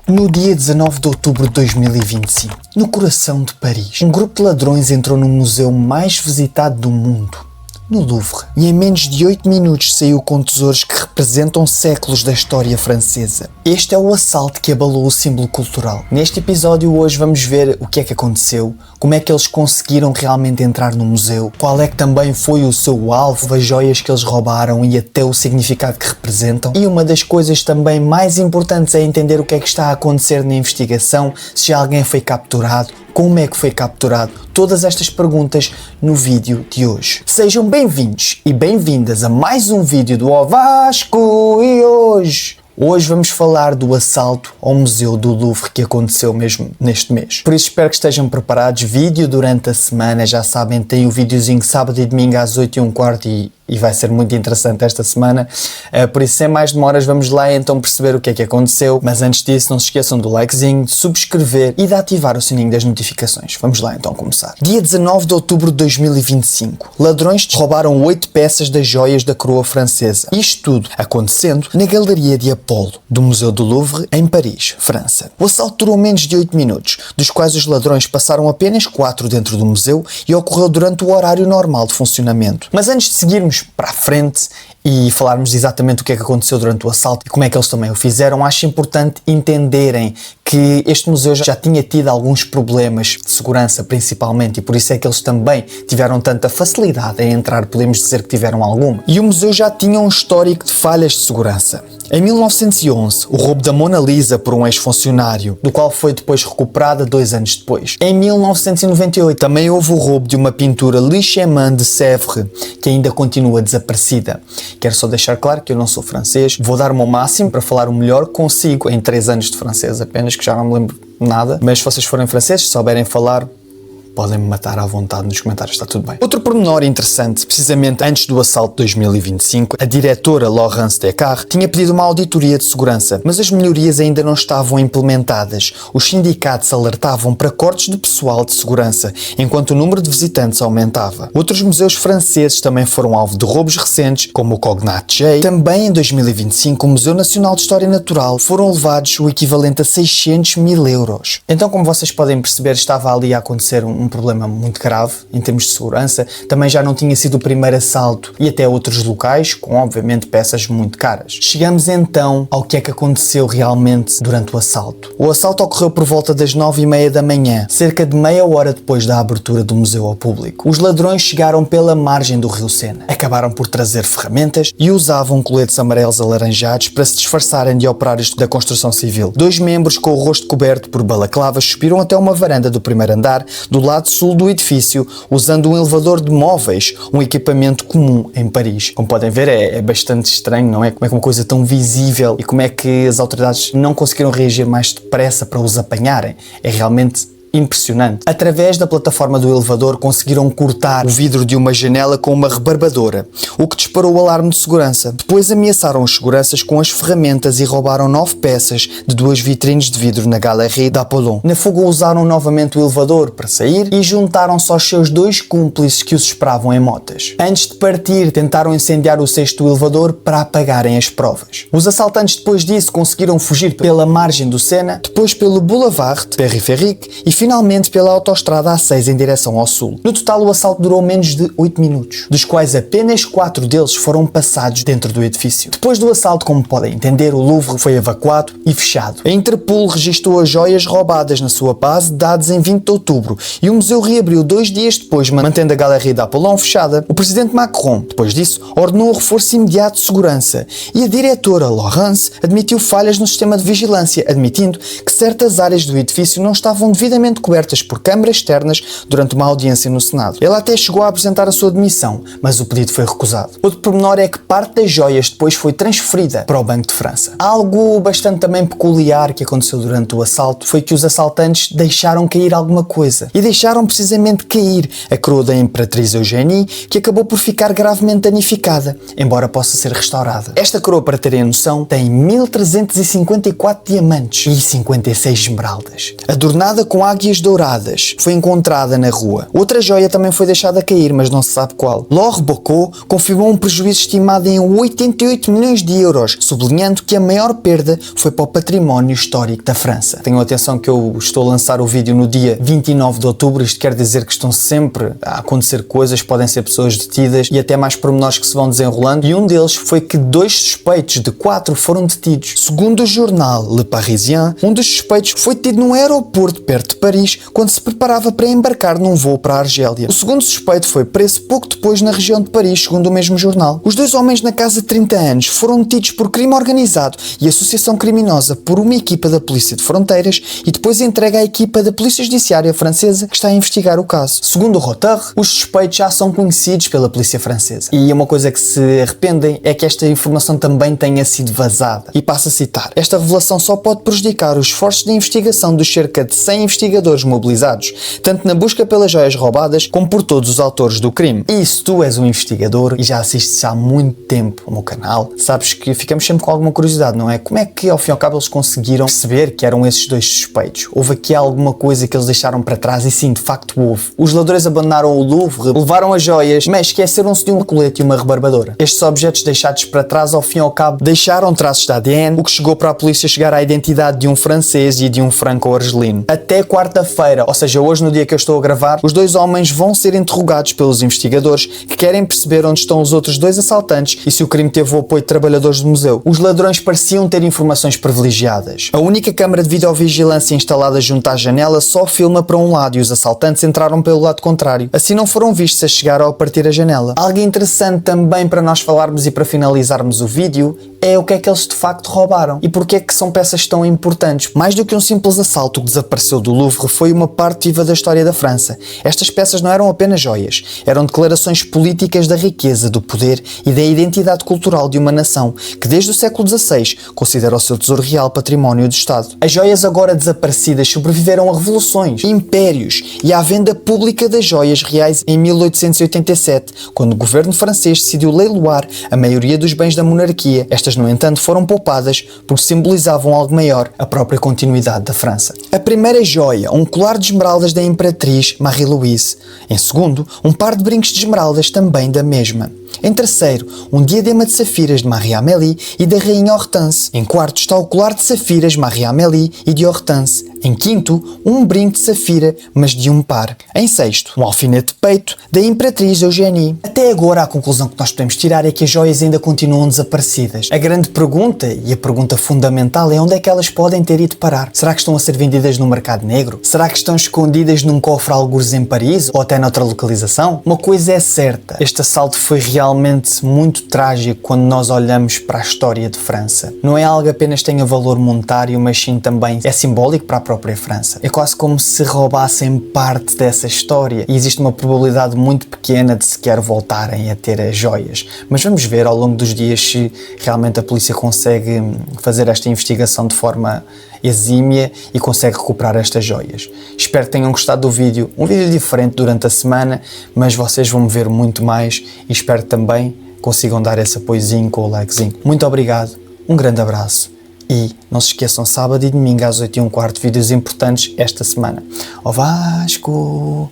No dia 19 de outubro de 2025, no coração de Paris, um grupo de ladrões entrou no museu mais visitado do mundo, no Louvre, e em menos de 8 minutos saiu com tesouros que representam séculos da história francesa. Este é o assalto que abalou o símbolo cultural. Neste episódio hoje vamos ver o que é que aconteceu, como é que eles conseguiram realmente entrar no museu, qual é que também foi o seu alvo, as joias que eles roubaram e até o significado que representam. E uma das coisas também mais importantes é entender o que é que está a acontecer na investigação, se alguém foi capturado, como é que foi capturado, todas estas perguntas no vídeo de hoje. Sejam bem-vindos e bem-vindas a mais um vídeo do O Vasco e hoje vamos falar do assalto ao Museu do Louvre que aconteceu mesmo neste mês. Por isso espero que estejam preparados. Vídeo durante a semana, já sabem, tem o videozinho sábado e domingo às 8h15 e vai ser muito interessante esta semana. Por isso, sem mais demoras, vamos lá então perceber o que é que aconteceu. Mas antes disso, não se esqueçam do likezinho, de subscrever e de ativar o sininho das notificações. Vamos lá então começar. Dia 19 de outubro de 2025, ladrões roubaram 8 peças das joias da coroa francesa. Isto tudo acontecendo na Galeria de Apolo, do Museu do Louvre, em Paris, França. O assalto durou menos de 8 minutos, dos quais os ladrões passaram apenas 4 dentro do museu e ocorreu durante o horário normal de funcionamento. Mas antes de seguirmos para a frente e falarmos exatamente o que é que aconteceu durante o assalto e como é que eles também o fizeram, acho importante entenderem que este museu já tinha tido alguns problemas de segurança principalmente, e por isso é que eles também tiveram tanta facilidade em entrar, podemos dizer que tiveram alguma. E o museu já tinha um histórico de falhas de segurança. Em 1911, o roubo da Mona Lisa por um ex-funcionário, do qual foi depois recuperada 2 anos depois. Em 1998, também houve o roubo de uma pintura Le Chemin de Sèvres, que ainda continua desaparecida. Quero só deixar claro que eu não sou francês, vou dar o meu máximo para falar o melhor que consigo em 3 anos de francês apenas, que já não me lembro nada, mas se vocês forem franceses, se souberem falar, podem me matar à vontade nos comentários, está tudo bem. Outro pormenor interessante, precisamente antes do assalto de 2025, a diretora Laurence Descartes tinha pedido uma auditoria de segurança, mas as melhorias ainda não estavam implementadas. Os sindicatos alertavam para cortes de pessoal de segurança, enquanto o número de visitantes aumentava. Outros museus franceses também foram alvo de roubos recentes, como o Cognacq. Também em 2025, o Museu Nacional de História Natural foram levados o equivalente a 600 mil euros. Então, como vocês podem perceber, estava ali a acontecer um problema muito grave em termos de segurança. Também já não tinha sido o primeiro assalto e até outros locais, com obviamente peças muito caras. Chegamos então ao que é que aconteceu realmente durante o assalto. O assalto ocorreu por volta das 9h30 da manhã, cerca de meia hora depois da abertura do museu ao público. Os ladrões chegaram pela margem do rio Sena, acabaram por trazer ferramentas e usavam coletes amarelos alaranjados para se disfarçarem de operários da construção civil. 2 membros com o rosto coberto por balaclavas subiram até uma varanda do primeiro andar, do lado sul do edifício, usando um elevador de móveis, um equipamento comum em Paris. Como podem ver, é bastante estranho, não é? Como é que uma coisa tão visível e como é que as autoridades não conseguiram reagir mais depressa para os apanharem? É realmente impressionante. Através da plataforma do elevador conseguiram cortar o vidro de uma janela com uma rebarbadora, o que disparou o alarme de segurança. Depois ameaçaram os seguranças com as ferramentas e roubaram 9 peças de 2 vitrines de vidro na Galerie d'Apollon. Na fuga usaram novamente o elevador para sair e juntaram-se aos seus 2 cúmplices que os esperavam em motas. Antes de partir, tentaram incendiar o 6º elevador para apagarem as provas. Os assaltantes depois disso conseguiram fugir pela margem do Sena, depois pelo Boulevard Périphérique e finalmente pela autoestrada A6 em direção ao sul. No total, o assalto durou menos de 8 minutos, dos quais apenas 4 deles foram passados dentro do edifício. Depois do assalto, como podem entender, o Louvre foi evacuado e fechado. A Interpol registrou as joias roubadas na sua base de dados em 20 de outubro e o museu reabriu 2 dias depois, mantendo a Galerie d'Apollon fechada. O presidente Macron, depois disso, ordenou o reforço imediato de segurança e a diretora Laurence admitiu falhas no sistema de vigilância, admitindo que certas áreas do edifício não estavam devidamente cobertas por câmaras externas durante uma audiência no Senado. Ele até chegou a apresentar a sua demissão, mas o pedido foi recusado. Outro pormenor é que parte das joias depois foi transferida para o Banco de França. Algo bastante também peculiar que aconteceu durante o assalto foi que os assaltantes deixaram cair alguma coisa. E deixaram precisamente cair a coroa da Imperatriz Eugénie, que acabou por ficar gravemente danificada, embora possa ser restaurada. Esta coroa, para terem noção, tem 1354 diamantes e 56 esmeraldas, adornada com águias douradas foi encontrada na rua. Outra joia também foi deixada cair, mas não se sabe qual. Laure Bocot confirmou um prejuízo estimado em 88 milhões de euros, sublinhando que a maior perda foi para o património histórico da França. Tenham atenção que eu estou a lançar o vídeo no dia 29 de outubro, isto quer dizer que estão sempre a acontecer coisas, podem ser pessoas detidas e até mais pormenores que se vão desenrolando, e um deles foi que 2 suspeitos de 4 foram detidos. Segundo o jornal Le Parisien, um dos suspeitos foi detido num aeroporto perto de Paris quando se preparava para embarcar num voo para a Argélia. O segundo suspeito foi preso pouco depois na região de Paris, segundo o mesmo jornal. Os 2 homens na casa de 30 anos foram detidos por crime organizado e associação criminosa por uma equipa da Polícia de Fronteiras e depois entregue à equipa da Polícia Judiciária francesa que está a investigar o caso. Segundo o Rotter, os suspeitos já são conhecidos pela polícia francesa. E uma coisa que se arrependem é que esta informação também tenha sido vazada. E passo a citar: esta revelação só pode prejudicar os esforços de investigação dos cerca de 100 investigadores mobilizados, tanto na busca pelas joias roubadas como por todos os autores do crime. E se tu és um investigador e já assistes há muito tempo ao meu canal, sabes que ficamos sempre com alguma curiosidade, não é? Como é que ao fim e ao cabo eles conseguiram perceber que eram esses 2 suspeitos? Houve aqui alguma coisa que eles deixaram para trás? E sim, de facto houve. Os ladrões abandonaram o Louvre, levaram as joias, mas esqueceram-se de um colete e uma rebarbadora. Estes objetos deixados para trás ao fim e ao cabo deixaram traços de ADN, o que chegou para a polícia chegar à identidade de um francês e de um franco-argelino. Até quarta-feira, ou seja, hoje no dia que eu estou a gravar, os 2 homens vão ser interrogados pelos investigadores que querem perceber onde estão os outros 2 assaltantes e se o crime teve o apoio de trabalhadores do museu. Os ladrões pareciam ter informações privilegiadas. A única câmara de videovigilância instalada junto à janela só filma para um lado e os assaltantes entraram pelo lado contrário. Assim não foram vistos a chegar ao partir a janela. Algo interessante também para nós falarmos e para finalizarmos o vídeo é o que é que eles de facto roubaram e porque é que são peças tão importantes. Mais do que um simples assalto, o que desapareceu do Louvre foi uma parte viva da história da França. Estas peças não eram apenas joias, eram declarações políticas da riqueza, do poder e da identidade cultural de uma nação que desde o século XVI considera o seu tesouro real património do Estado. As joias agora desaparecidas sobreviveram a revoluções, impérios e à venda pública das joias reais em 1887, quando o governo francês decidiu leiloar a maioria dos bens da monarquia. Estas, no entanto, foram poupadas porque simbolizavam algo maior, a própria continuidade da França. A primeira joia, um colar de esmeraldas da imperatriz Marie-Louise. Em segundo, um par de brincos de esmeraldas também da mesma. Em terceiro, um diadema de safiras de Marie-Amélie e da rainha Hortense. Em quarto está o colar de safiras Marie-Amélie e de Hortense. Em quinto, um brinco de safira, mas de um par. Em sexto, um alfinete de peito da imperatriz Eugénie. Até agora, a conclusão que nós podemos tirar é que as joias ainda continuam desaparecidas. A grande pergunta, e a pergunta fundamental, é onde é que elas podem ter ido parar? Será que estão a ser vendidas no mercado negro? Será que estão escondidas num cofre algures em Paris ou até noutra localização? Uma coisa é certa, este assalto foi realmente muito trágico quando nós olhamos para a história de França. Não é algo apenas que tenha valor monetário, mas sim também é simbólico para a própria França. É quase como se roubassem parte dessa história e existe uma probabilidade muito pequena de sequer voltarem a ter as joias. Mas vamos ver ao longo dos dias se realmente a polícia consegue fazer esta investigação de forma exímia e consegue recuperar estas joias. Espero que tenham gostado do vídeo, um vídeo diferente durante a semana, mas vocês vão me ver muito mais e espero que também consigam dar esse apoiozinho com o likezinho. Muito obrigado, um grande abraço e não se esqueçam, sábado e domingo às 8h15, vídeos importantes esta semana. Ó Vasco!